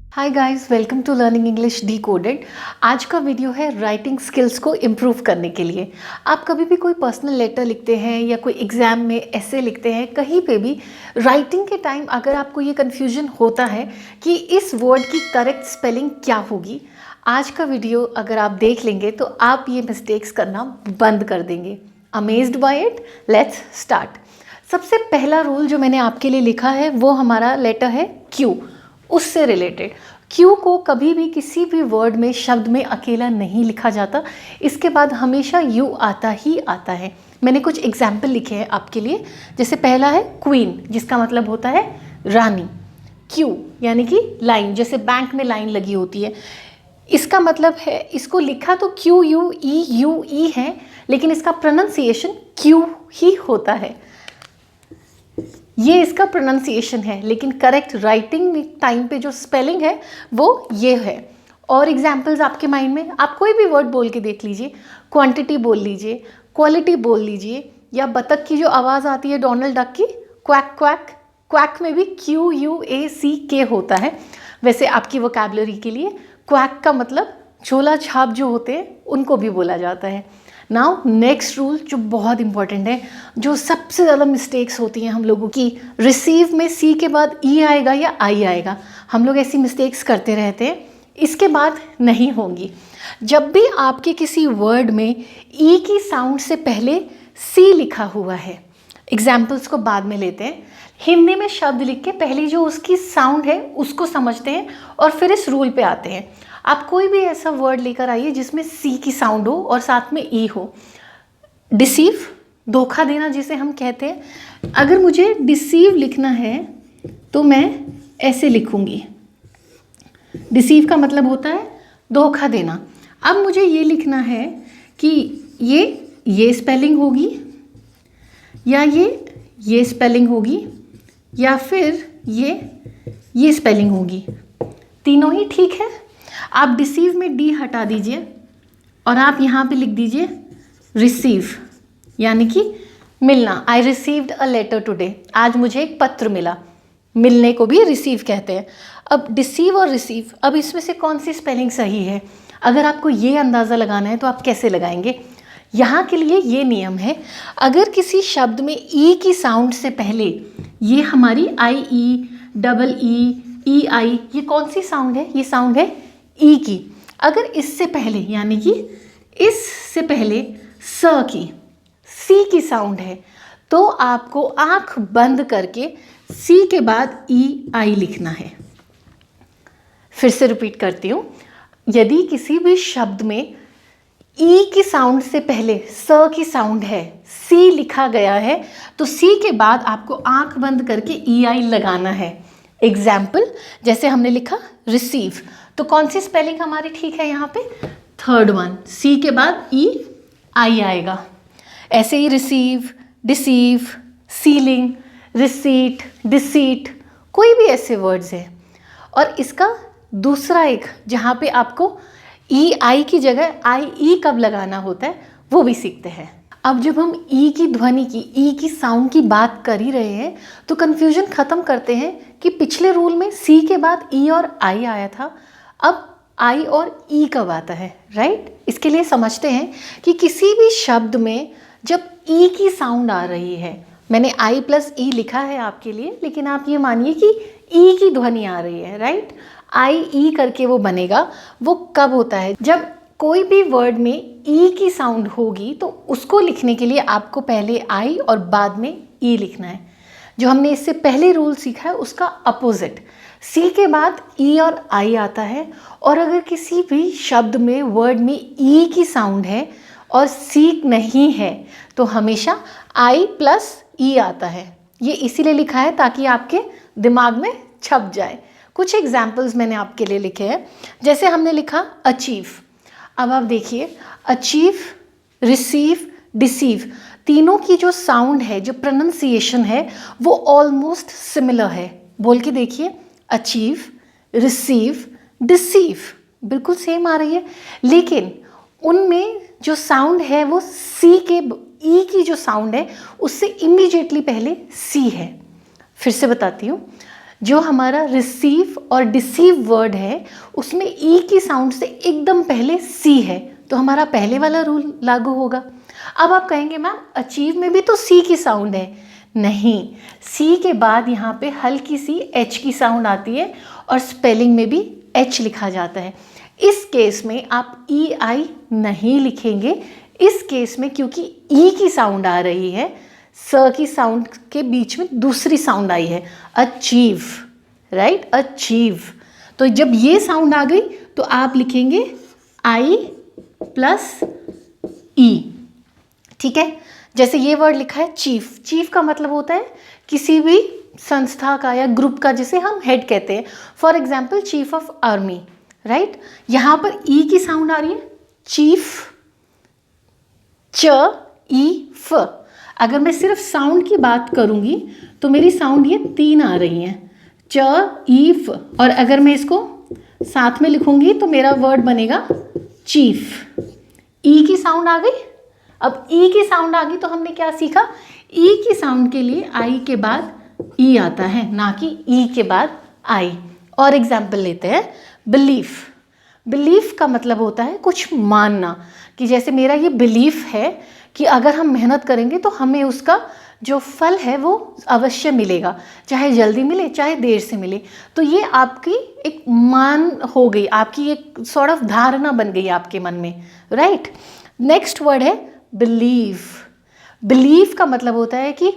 Hi guys, welcome to learning English decoded. आज का video है राइटिंग स्किल्स को इम्प्रूव करने के लिए। आप कभी भी कोई पर्सनल लेटर लिखते हैं या कोई एग्ज़ाम में ऐसे लिखते हैं, कहीं पे भी राइटिंग के टाइम अगर आपको ये कन्फ्यूजन होता है कि इस वर्ड की करेक्ट स्पेलिंग क्या होगी, आज का वीडियो अगर आप देख लेंगे तो आप ये मिस्टेक्स करना बंद कर देंगे। Amazed bye it? Let's start. सबसे पहला रूल जो मैंने आपके लिए लिखा है वो हमारा लेटर है क्यू, उससे रिलेटेड। क्यू को कभी भी किसी भी वर्ड में, शब्द में अकेला नहीं लिखा जाता, इसके बाद हमेशा यू आता ही आता है। मैंने कुछ एग्जाम्पल लिखे हैं आपके लिए। जैसे पहला है क्वीन, जिसका मतलब होता है रानी। क्यू यानी कि लाइन, जैसे बैंक में लाइन लगी होती है, इसका मतलब है, इसको लिखा तो क्यू यू ई है, लेकिन इसका प्रोनाउंसिएशन क्यू ही होता है। ये इसका प्रोनाउंसिएशन है, लेकिन करेक्ट राइटिंग टाइम पे जो स्पेलिंग है वो ये है। और एग्जाम्पल्स आपके माइंड में, आप कोई भी वर्ड बोल के देख लीजिए। क्वांटिटी बोल लीजिए, क्वालिटी बोल लीजिए, या बतख की जो आवाज़ आती है डोनाल्ड डक की, क्वैक क्वैक, क्वैक में भी QUACK होता है। वैसे आपकी वोकैबुलरी के लिए क्वैक का मतलब झोला छाप जो होते हैं उनको भी बोला जाता है। नाउ नेक्स्ट रूल जो बहुत इंपॉर्टेंट है, जो सबसे ज़्यादा मिस्टेक्स होती हैं हम लोगों की, रिसीव में सी के बाद ई आएगा या आई आएगा। हम लोग ऐसी मिस्टेक्स करते रहते हैं, इसके बाद नहीं होंगी। जब भी आपके किसी वर्ड में ई की साउंड से पहले सी लिखा हुआ है, एग्जाम्पल्स को बाद में लेते हैं। हिंदी में शब्द लिख के पहली जो उसकी साउंड है उसको समझते हैं और फिर इस रूल पे आते हैं। आप कोई भी ऐसा वर्ड लेकर आइए जिसमें सी की साउंड हो और साथ में ई हो। डिसीव, धोखा देना जिसे हम कहते हैं। अगर मुझे डिसीव लिखना है तो मैं ऐसे लिखूंगी। डिसीव का मतलब होता है धोखा देना। अब मुझे ये लिखना है कि ये स्पेलिंग होगी, या ये स्पेलिंग होगी, या फिर ये स्पेलिंग होगी। तीनों ही ठीक है। आप डिसीव में डी हटा दीजिए और आप यहाँ पे लिख दीजिए रिसीव, यानी कि मिलना। I received a letter today, आज मुझे एक पत्र मिला। मिलने को भी रिसीव कहते हैं। अब डिसीव और रिसीव, अब इसमें से कौन सी स्पेलिंग सही है? अगर आपको ये अंदाज़ा लगाना है तो आप कैसे लगाएंगे? यहाँ के लिए ये नियम है, अगर किसी शब्द में ई की साउंड से पहले, ये हमारी IE, डबल ई आई, ये कौन सी साउंड है? ये साउंड है ई की। अगर इससे पहले, यानी कि इससे पहले सी की साउंड है, तो आपको आंख बंद करके सी के बाद आई लिखना है। फिर से रिपीट करती हूँ, यदि किसी भी शब्द में ई की साउंड से पहले की साउंड है, सी लिखा गया है, तो सी के बाद आपको आंख बंद करके आई लगाना है। एग्जाम्पल, जैसे हमने लिखा रिसीव, तो कौन सी स्पेलिंग हमारी ठीक है यहाँ पे? थर्ड वन, सी के बाद आई आएगा। ऐसे ही receive, deceive, ceiling, receipt, deceit, कोई भी ऐसे वर्ड्स हैं। और इसका दूसरा एक, जहाँ पे आपको आई की जगह IE कब लगाना होता है, वो भी सीखते हैं। अब जब हम ई की ध्वनि की, ई की साउंड की बात कर ही रहे हैं, तो कन्फ्यूजन ख़त्म करते हैं कि पिछले रूल में सी के बाद ई और आई आया था, अब आई और ई कब आता है, राइट? इसके लिए समझते हैं कि किसी भी शब्द में जब ई की साउंड आ रही है, मैंने आई प्लस ई लिखा है आपके लिए, लेकिन आप ये मानिए कि ई की ध्वनि आ रही है, राइट? IE करके वो बनेगा। वो कब होता है? जब कोई भी वर्ड में ई की साउंड होगी, तो उसको लिखने के लिए आपको पहले आई और बाद में ई लिखना है। जो हमने इससे पहले रूल सीखा है उसका अपोजिट, सी के बाद ई और आई आता है। और अगर किसी भी शब्द में, वर्ड में ई की साउंड है और सी नहीं है, तो हमेशा आई प्लस ई आता है। ये इसीलिए लिखा है ताकि आपके दिमाग में छप जाए। कुछ एग्जाम्पल्स मैंने आपके लिए लिखे हैं। जैसे हमने लिखा अचीव, अब आप देखिए अचीव, रिसीव, डिसीव, तीनों की जो साउंड है, जो प्रोनाउंसिएशन है, वो ऑलमोस्ट सिमिलर है। बोल के देखिए, अचीव, रिसीव, डिसीव, बिल्कुल सेम आ रही है, लेकिन उनमें जो साउंड है वो सी के, ई की जो साउंड है उससे इमीडिएटली पहले सी है। फिर से बताती हूँ, जो हमारा रिसीव और डिसीव वर्ड है उसमें ई की साउंड से एकदम पहले सी है, तो हमारा पहले वाला रूल लागू होगा। अब आप कहेंगे मैम अचीव में भी तो सी की साउंड है। नहीं, सी के बाद यहाँ पे हल्की सी एच की साउंड आती है और स्पेलिंग में भी एच लिखा जाता है। इस केस में आप ई आई नहीं लिखेंगे। इस केस में क्योंकि ई की साउंड आ रही है, स की साउंड के बीच में दूसरी साउंड आई है, अचीव, राइट, अचीव। तो जब ये साउंड आ गई तो आप लिखेंगे आई प्लस ई, ठीक है। जैसे ये वर्ड लिखा है चीफ, चीफ का मतलब होता है किसी भी संस्था का या ग्रुप का, जिसे हम हेड कहते हैं। For example chief of army, right. यहाँ पर ई की साउंड आ रही है, चीफ, च ई फ। अगर मैं सिर्फ साउंड की बात करूँगी तो मेरी साउंड ये 3 आ रही हैं, च ई फ। और अगर मैं इसको साथ में लिखूँगी तो मेरा वर्ड बनेगा चीफ। ई की साउंड आ गई। अब ई की साउंड आ गई तो हमने क्या सीखा, ई की साउंड के लिए आई के बाद ई आता है, ना कि ई के बाद आई। और एग्जाम्पल लेते हैं, बिलीफ। बिलीफ का मतलब होता है कुछ मानना, कि जैसे मेरा ये बिलीफ है कि अगर हम मेहनत करेंगे तो हमें उसका जो फल है वो अवश्य मिलेगा, चाहे जल्दी मिले चाहे देर से मिले। तो ये आपकी एक मान हो गई, आपकी एक सॉर्ट ऑफ धारणा बन गई आपके मन में, राइट। नेक्स्ट वर्ड है बिलीव। बिलीव का मतलब होता है कि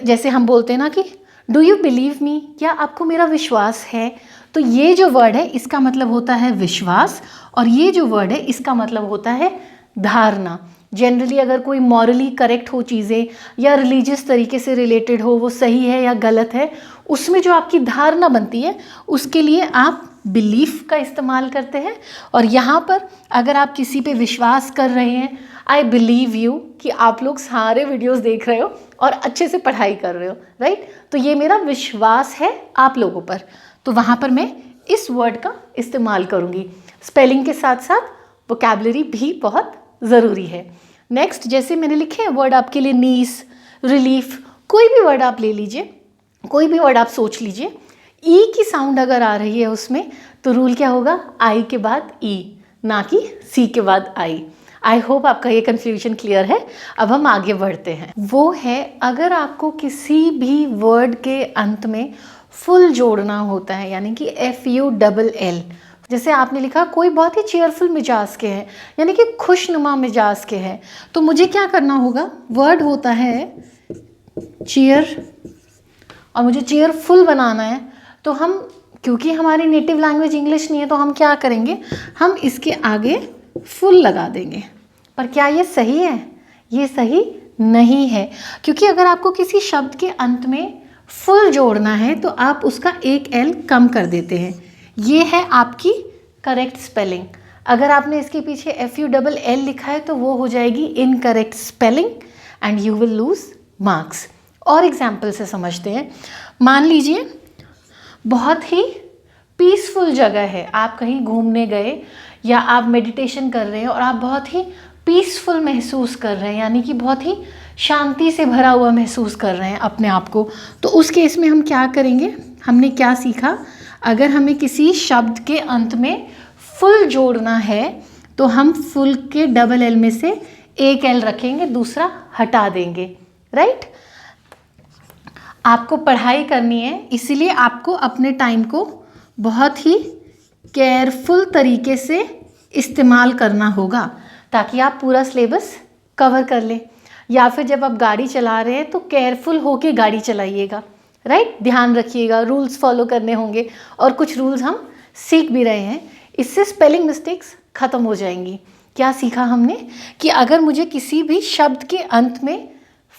जैसे हम बोलते हैं ना कि डू यू बिलीव मी, क्या आपको मेरा विश्वास है। तो ये जो वर्ड है इसका मतलब होता है विश्वास, और ये जो वर्ड है इसका मतलब होता है धारणा। जनरली अगर कोई मॉरली करेक्ट हो चीज़ें या रिलीजियस तरीके से रिलेटेड हो, वो सही है या गलत है, उसमें जो आपकी धारणा बनती है उसके लिए आप बिलीफ का इस्तेमाल करते हैं। और यहाँ पर अगर आप किसी पे विश्वास कर रहे हैं, आई बिलीव यू, कि आप लोग सारे वीडियोस देख रहे हो और अच्छे से पढ़ाई कर रहे हो, राइट। तो ये मेरा विश्वास है आप लोगों पर, तो वहाँ पर मैं इस वर्ड का इस्तेमाल करूँगी। स्पेलिंग के साथ साथ वोकैबुलरी भी बहुत ज़रूरी है। नेक्स्ट, जैसे मैंने लिखे हैं वर्ड आपके लिए, नीस, रिलीफ, कोई भी वर्ड आप ले लीजिए, कोई भी वर्ड आप सोच लीजिए, ई की साउंड अगर आ रही है उसमें तो रूल क्या होगा, आई के बाद ई, ना कि सी के बाद आई। आई होप आपका ये कन्फ्यूजन क्लियर है। अब हम आगे बढ़ते हैं। वो है अगर आपको किसी भी वर्ड के अंत में फुल जोड़ना होता है, यानी कि FULL। जैसे आपने लिखा कोई बहुत ही चेयरफुल मिजाज के हैं, यानी कि खुशनुमा मिजाज के हैं, तो मुझे क्या करना होगा, वर्ड होता है चेयर और मुझे चेयरफुल बनाना है। तो हम, क्योंकि हमारी नेटिव लैंग्वेज इंग्लिश नहीं है, तो हम क्या करेंगे, हम इसके आगे फुल लगा देंगे। पर क्या ये सही है? ये सही नहीं है, क्योंकि अगर आपको किसी शब्द के अंत में फुल जोड़ना है तो आप उसका एक L कम कर देते हैं। ये है आपकी करेक्ट स्पेलिंग। अगर आपने इसके पीछे FULL लिखा है तो वो हो जाएगी incorrect spelling and you will lose marks. और एग्जाम्पल से समझते हैं। मान लीजिए बहुत ही पीसफुल जगह है, आप कहीं घूमने गए या आप मेडिटेशन कर रहे हैं और आप बहुत ही पीसफुल महसूस कर रहे हैं, यानी कि बहुत ही शांति से भरा हुआ महसूस कर रहे हैं अपने आप को। तो उस केस में हम क्या करेंगे, हमने क्या सीखा, अगर हमें किसी शब्द के अंत में फुल जोड़ना है तो हम फुल के L में से एक L रखेंगे, दूसरा हटा देंगे, राइट। आपको पढ़ाई करनी है, इसीलिए आपको अपने टाइम को बहुत ही केयरफुल तरीके से इस्तेमाल करना होगा ताकि आप पूरा सिलेबस कवर कर लें। या फिर जब आप गाड़ी चला रहे हैं तो केयरफुल होके गाड़ी चलाइएगा, राइट। ध्यान रखिएगा, रूल्स फॉलो करने होंगे, और कुछ रूल्स हम सीख भी रहे हैं, इससे स्पेलिंग मिस्टेक्स ख़त्म हो जाएंगी। क्या सीखा हमने कि अगर मुझे किसी भी शब्द के अंत में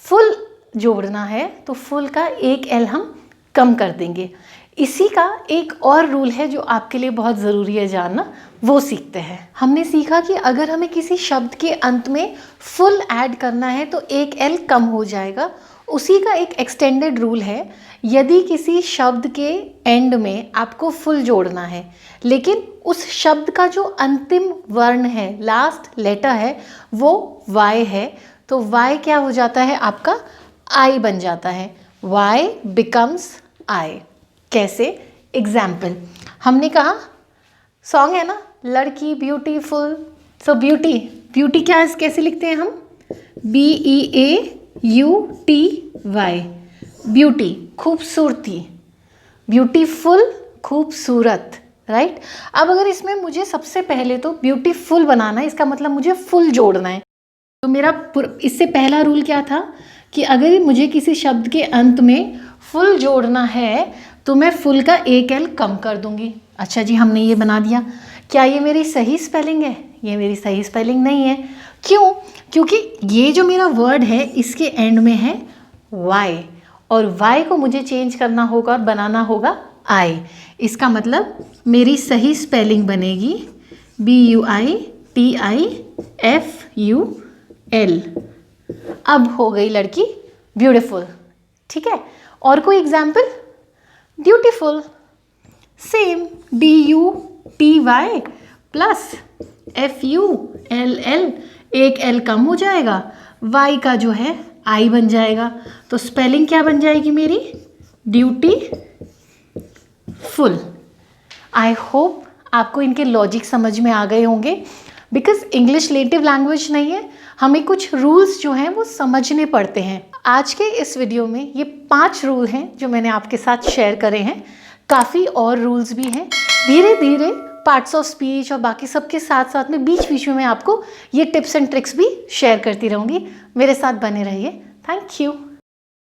फुल जोड़ना है तो फुल का एक L हम कम कर देंगे। इसी का एक और रूल है जो आपके लिए बहुत ज़रूरी है जानना, वो सीखते हैं। हमने सीखा कि अगर हमें किसी शब्द के अंत में फुल ऐड करना है तो एक L कम हो जाएगा। उसी का एक एक्सटेंडेड रूल है, यदि किसी शब्द के एंड में आपको फुल जोड़ना है लेकिन उस शब्द का जो अंतिम वर्ण है, लास्ट लेटर है, वो Y है, तो Y क्या हो जाता है आपका, I बन जाता है। Y becomes I। कैसे? एग्जाम्पल, हमने कहा सॉन्ग है ना, लड़की ब्यूटीफुल, सो ब्यूटी, ब्यूटी क्या है, कैसे लिखते हैं हम? BEAUTY, ब्यूटी, खूबसूरती, ब्यूटीफुल, खूबसूरत, राइट। अब अगर इसमें मुझे सबसे पहले तो ब्यूटीफुल बनाना है, इसका मतलब मुझे फुल जोड़ना है। तो मेरा इससे पहला रूल क्या था कि अगर मुझे किसी शब्द के अंत में फुल जोड़ना है तो मैं फुल का एक एल कम कर दूंगी। अच्छा जी, हमने ये बना दिया। क्या ये मेरी सही स्पेलिंग है? ये मेरी सही स्पेलिंग नहीं है। क्यों? क्योंकि ये जो मेरा वर्ड है इसके एंड में है वाई, और वाई को मुझे चेंज करना होगा और बनाना होगा आई। इसका मतलब मेरी सही स्पेलिंग बनेगी BUITIFUL। अब हो गई लड़की ब्यूटीफुल, ठीक है। और कोई example? Beautiful, same DUTY plus FULL, एक एल कम हो जाएगा, वाई का जो है आई बन जाएगा। तो स्पेलिंग क्या बन जाएगी मेरी? Duty full. आई होप आपको इनके लॉजिक समझ में आ गए होंगे। बिकॉज इंग्लिश नेटिव लैंग्वेज नहीं है, हमें कुछ रूल्स जो हैं वो समझने पड़ते हैं। आज के इस वीडियो में ये 5 रूल हैं जो मैंने आपके साथ शेयर करे हैं। काफ़ी और रूल्स भी हैं। धीरे धीरे पार्ट्स ऑफ स्पीच और बाकी सब के साथ साथ में बीच बीच में मैं आपको ये टिप्स एंड ट्रिक्स भी शेयर करती रहूँगी। मेरे साथ बने रहिए। Thank you.